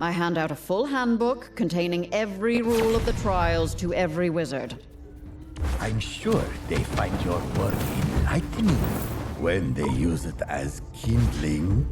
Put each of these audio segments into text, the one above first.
I hand out a full handbook containing every rule of the trials to every wizard. I'm sure they find your work enlightening when they use it as kindling.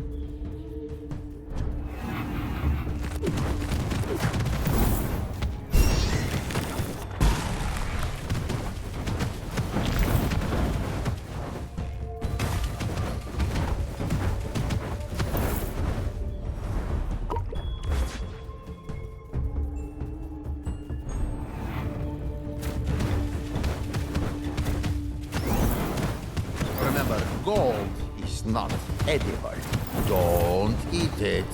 Remember, gold is not edible. Don't eat it.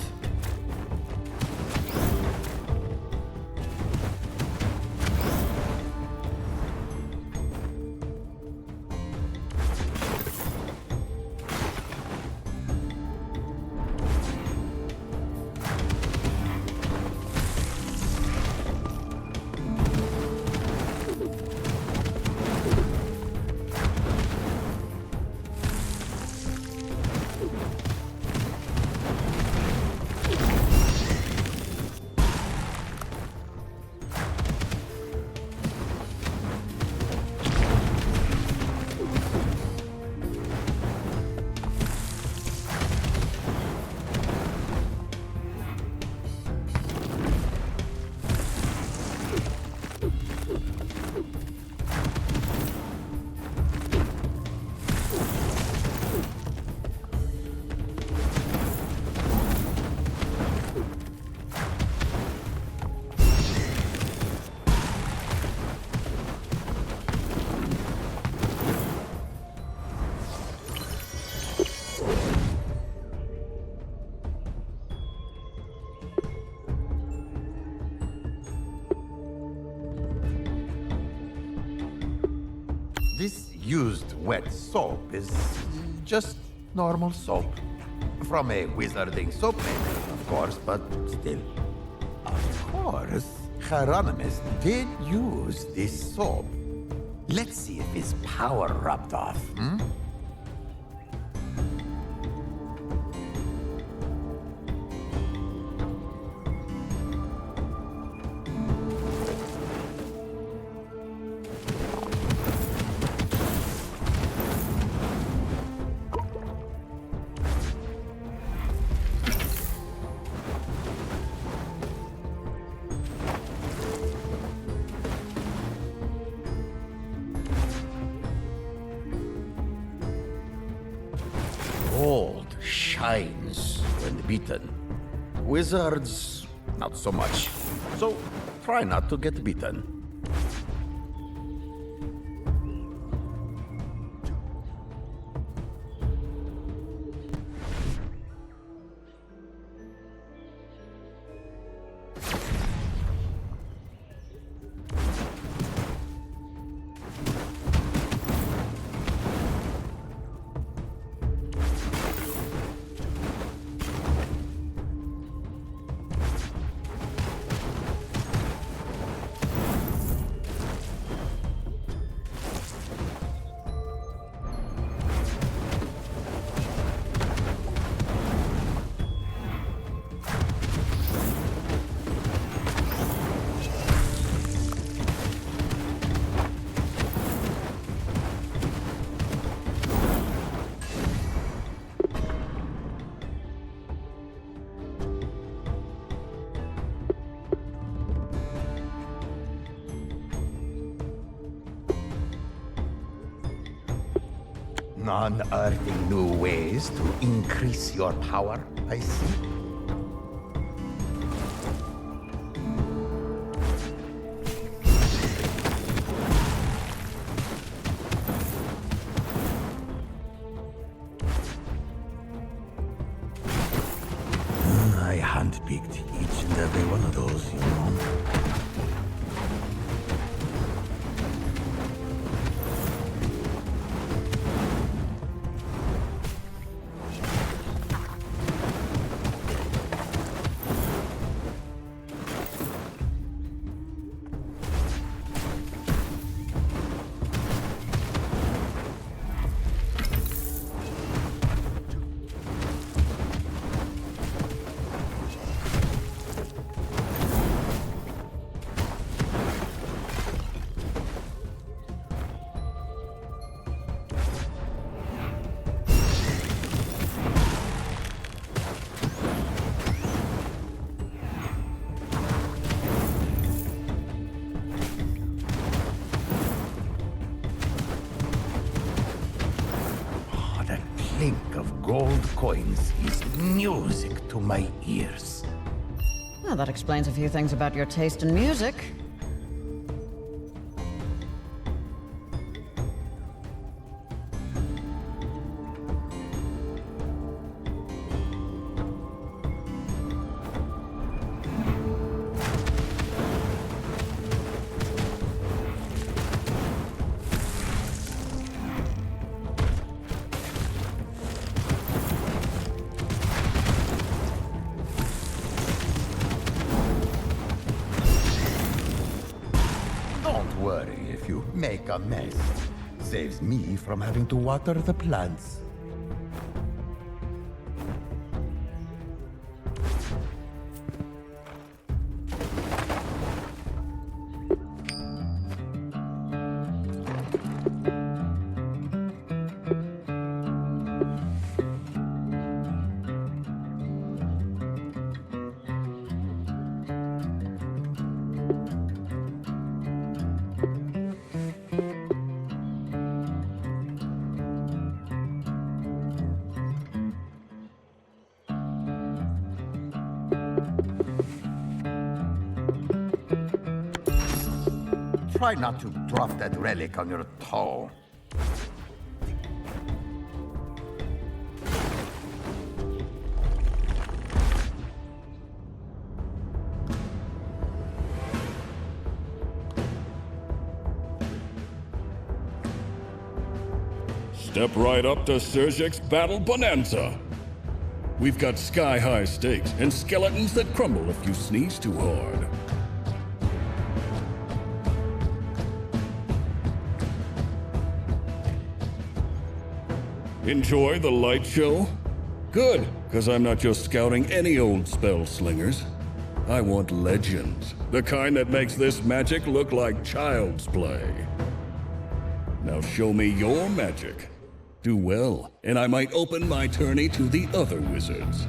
This used wet soap is just normal soap. From a wizarding soap maker, of course, but still. Of course, Hieronymus did use this soap. Let's see if his power rubbed off, hmm? Gold shines when beaten. Wizards, not so much. So try not to get beaten. Unearthing new ways to increase your power, I see. I handpicked each and every one of those, you know. coins is music to my ears. Well, that explains a few things about your taste in music. Don't worry if you make a mess. Saves me from having to water the plants. Try not to drop that relic on your toe. Step right up to Surgic's Battle Bonanza. We've got sky-high stakes and skeletons that crumble if you sneeze too hard. Enjoy the light show? Good, because I'm not just scouting any old spell slingers. I want legends, the kind that makes this magic look like child's play. Now show me your magic. Do well, and I might open my tourney to the other wizards.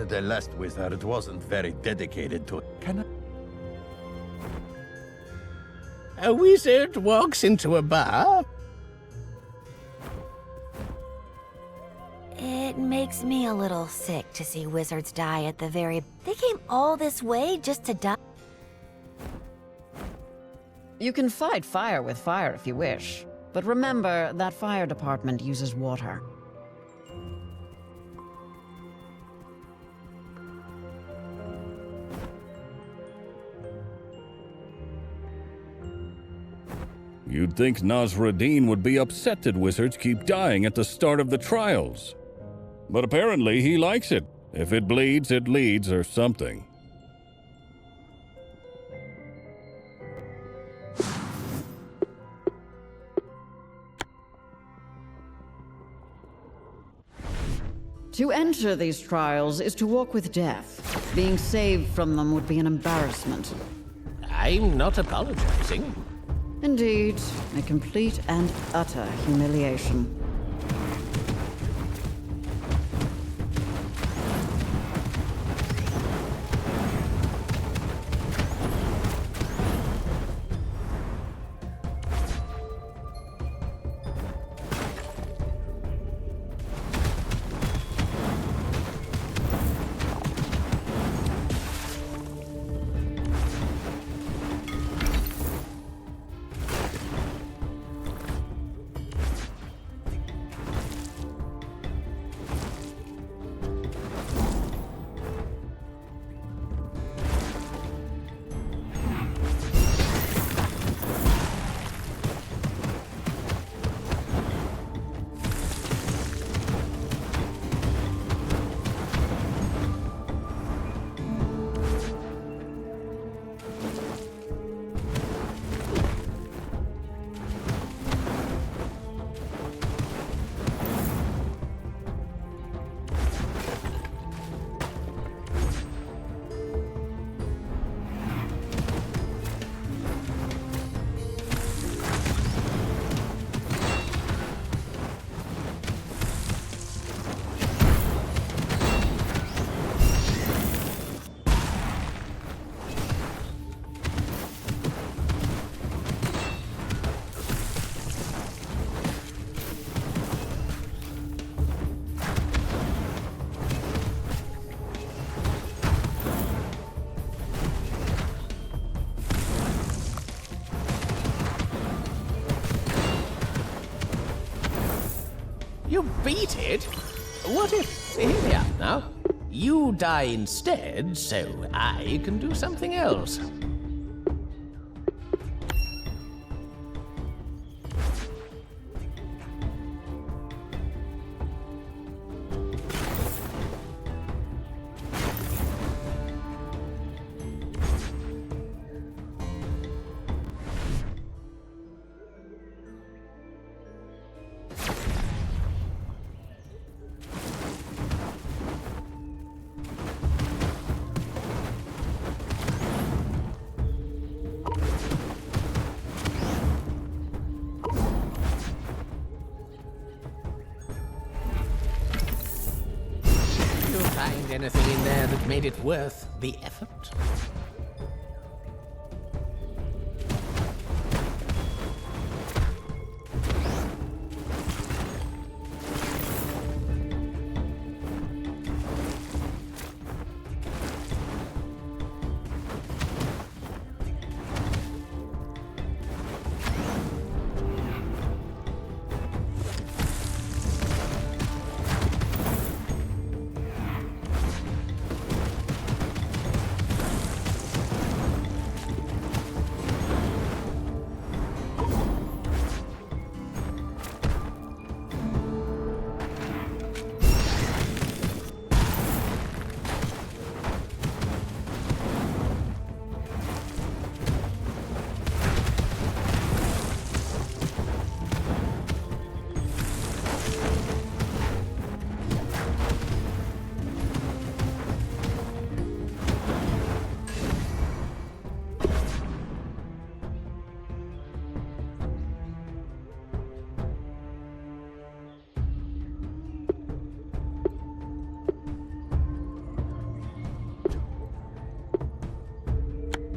The last wizard wasn't very dedicated to... Can I... A wizard walks into a bar? It makes me a little sick to see wizards die at the very... They came all this way just to die? You can fight fire with fire if you wish, but remember that fire department uses water. You'd think Nasruddin would be upset that wizards keep dying at the start of the trials. But apparently he likes it. If it bleeds, it leads or something. To enter these trials is to walk with death. Being saved from them would be an embarrassment. I'm not apologizing. Indeed, a complete and utter humiliation. You beat it? What if... Here we are now. You die instead, so I can do something else. Find anything in there that made it worth the effort?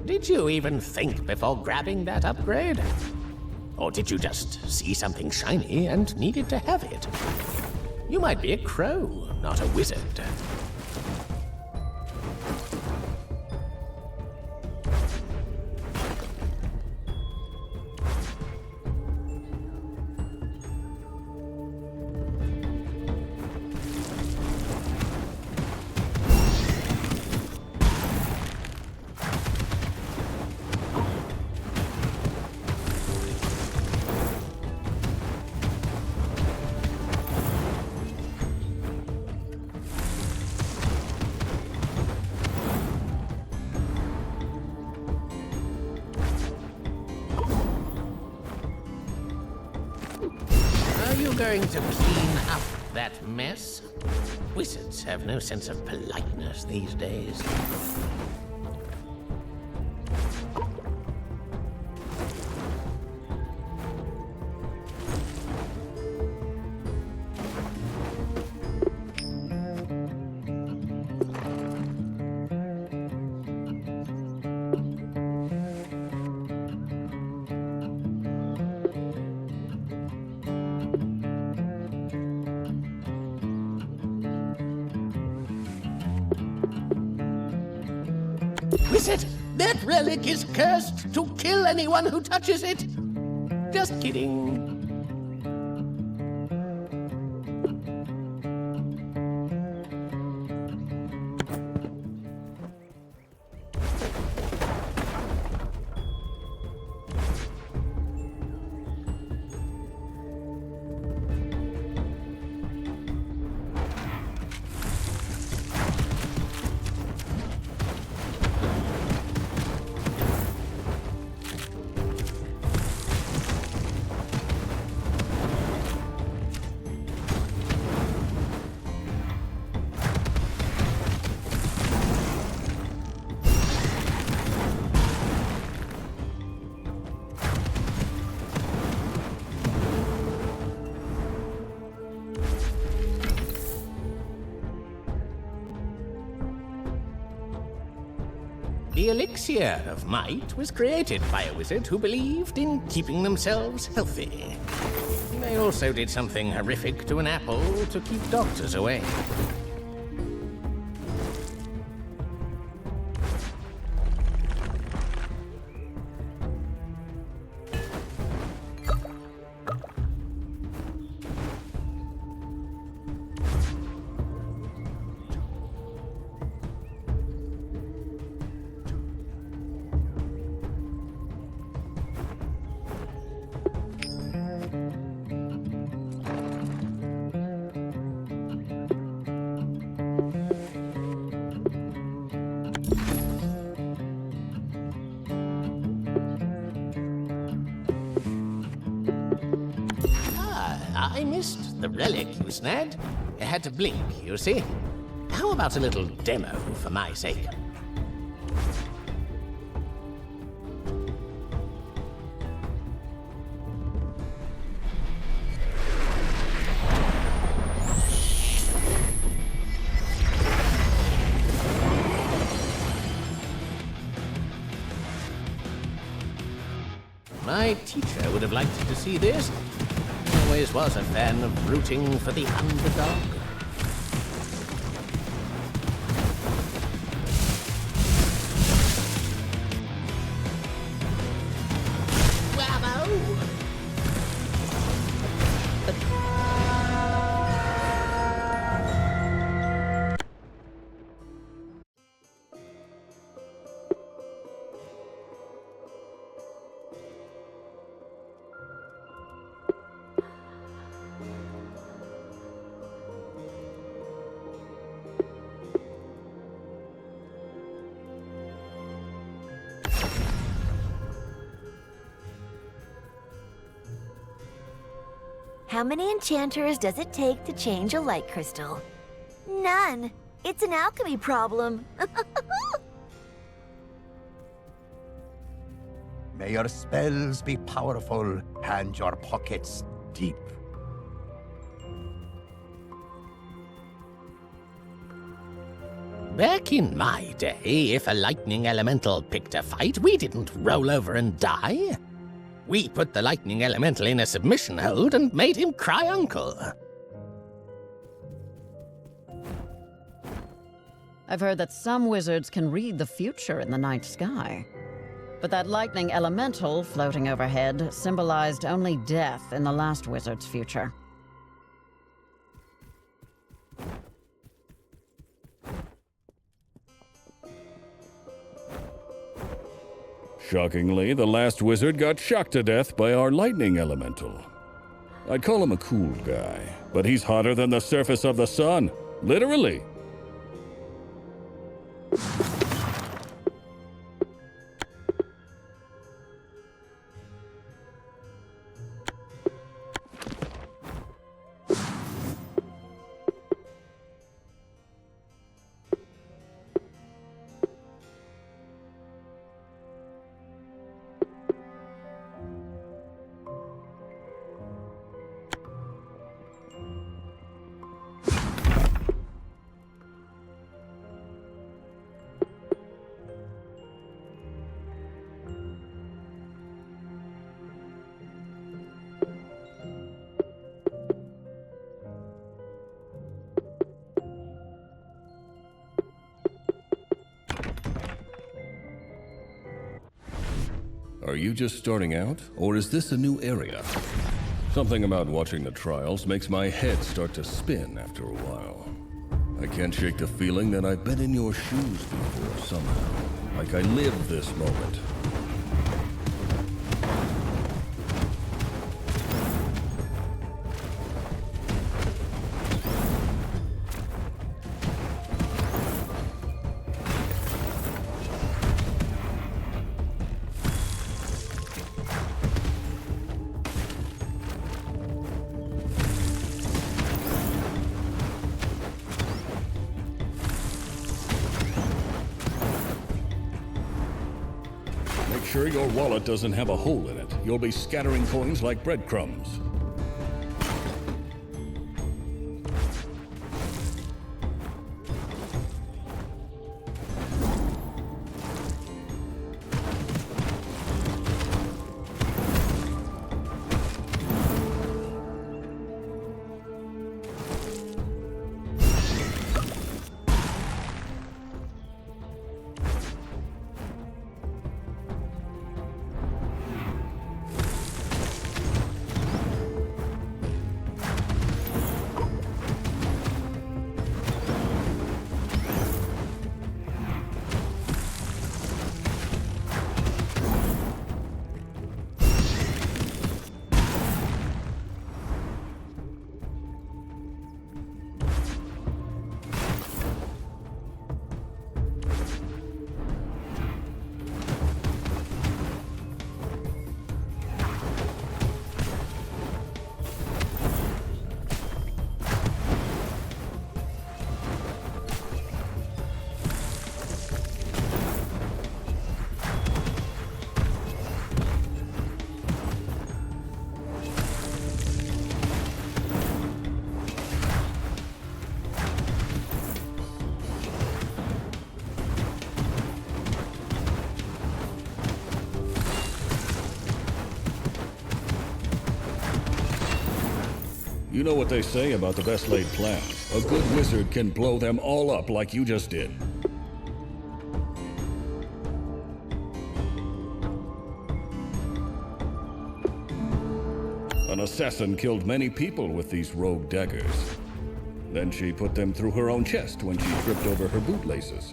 Did you even think before grabbing that upgrade? Or did you just see something shiny and needed to have it? You might be a crow, not a wizard. Are you going to clean up that mess? wizards have no sense of politeness these days. Wizard, that relic is cursed to kill anyone who touches it. Just kidding. The elixir of might was created by a wizard who believed in keeping themselves healthy. They also did something horrific to an apple to keep doctors away. I missed the relic you snagged. It had to blink, you see. How about a little demo for my sake? My teacher would have liked to see this. Always was a fan of rooting for the underdog. Bravo! How many enchanters does it take to change a light crystal? None. It's an alchemy problem. May your spells be powerful and your pockets deep. Back in my day, if a lightning elemental picked a fight, we didn't roll over and die. We put the lightning elemental in a submission hold and made him cry uncle. I've heard that some wizards can read the future in the night sky. But that lightning elemental floating overhead symbolized only death in the last wizard's future. Shockingly, the last wizard got shocked to death by our lightning elemental. I'd call him a cool guy, but he's hotter than the surface of the sun. Literally. Are you just starting out, or is this a new area? Something about watching the trials makes my head start to spin after a while. I can't shake the feeling that I've been in your shoes before somehow. Like I lived this moment. Make sure your wallet doesn't have a hole in it. You'll be scattering coins like breadcrumbs. You know what they say about the best laid plans. A good wizard can blow them all up like you just did. An assassin killed many people with these rogue daggers. Then she put them through her own chest when she tripped over her bootlaces.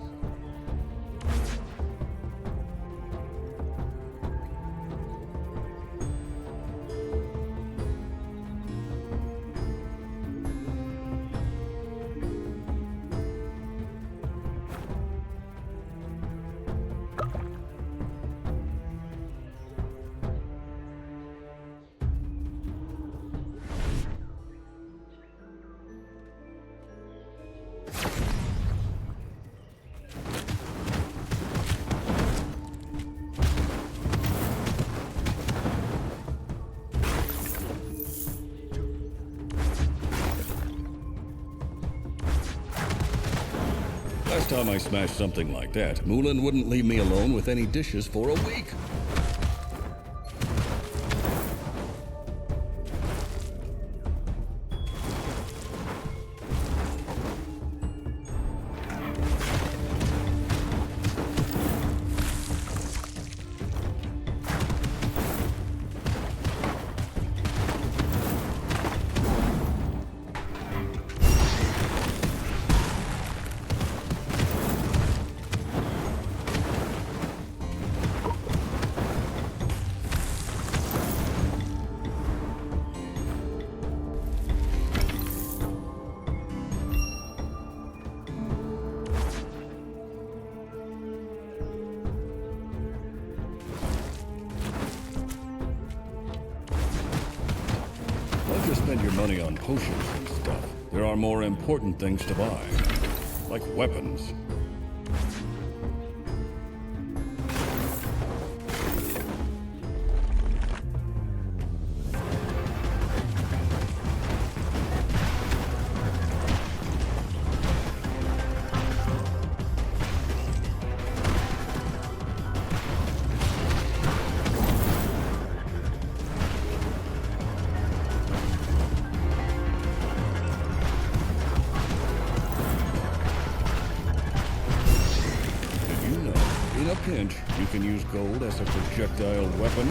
Last time I smashed something like that, Mulan wouldn't leave me alone with any dishes for a week. Don't just spend your money on potions and stuff. There are more important things to buy, like weapons. In a pinch, you can use gold as a projectile weapon.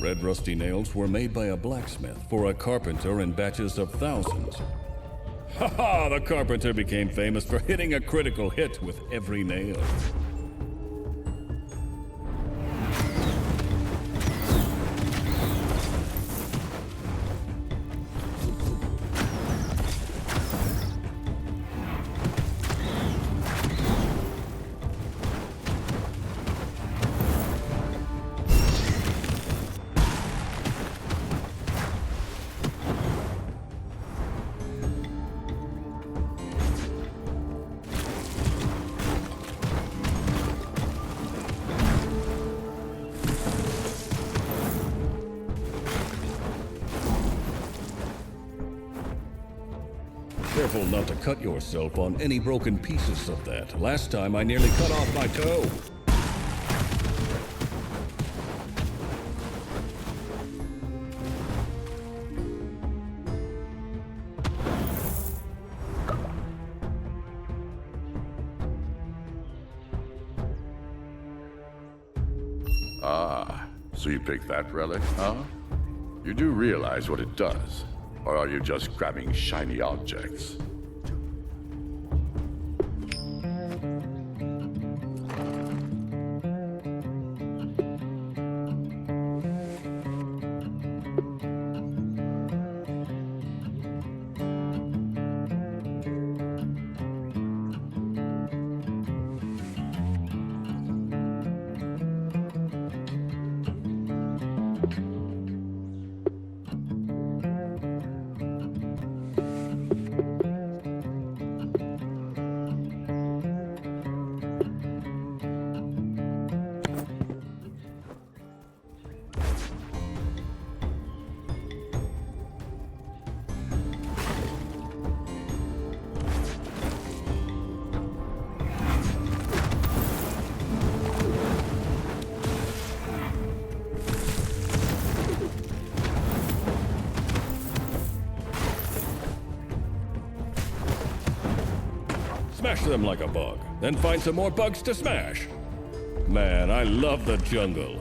Red rusty nails were made by a blacksmith for a carpenter in batches of thousands. Ha ha! The carpenter became famous for hitting a critical hit with every nail. Careful not to cut yourself on any broken pieces of that. Last time I nearly cut off my toe. Ah, so you picked that relic, huh? You do realize what it does? Or are you just grabbing shiny objects? Smash them like a bug, then find some more bugs to smash. Man, I love the jungle.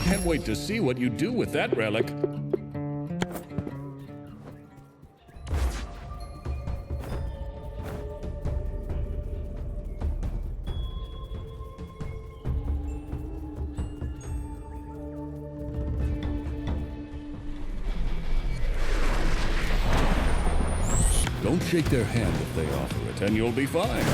Can't wait to see what you do with that relic. Don't shake their hand if they offer it, and you'll be fine.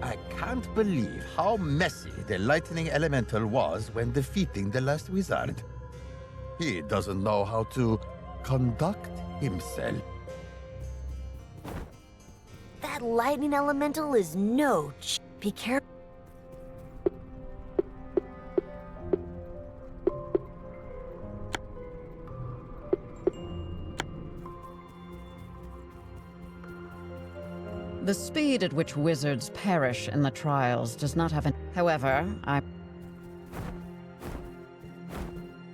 I can't believe how messy the lightning elemental was when defeating the last wizard. He doesn't know how to conduct himself. That lightning elemental is no Be careful. The speed at which wizards perish in the trials does not have an... However,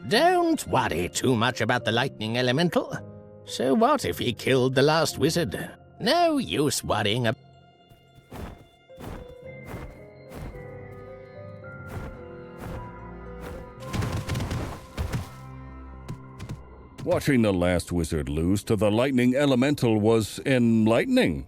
Don't worry too much about the lightning elemental. So what if he killed the last wizard? No use worrying about... Watching the last wizard lose to the lightning elemental was enlightening.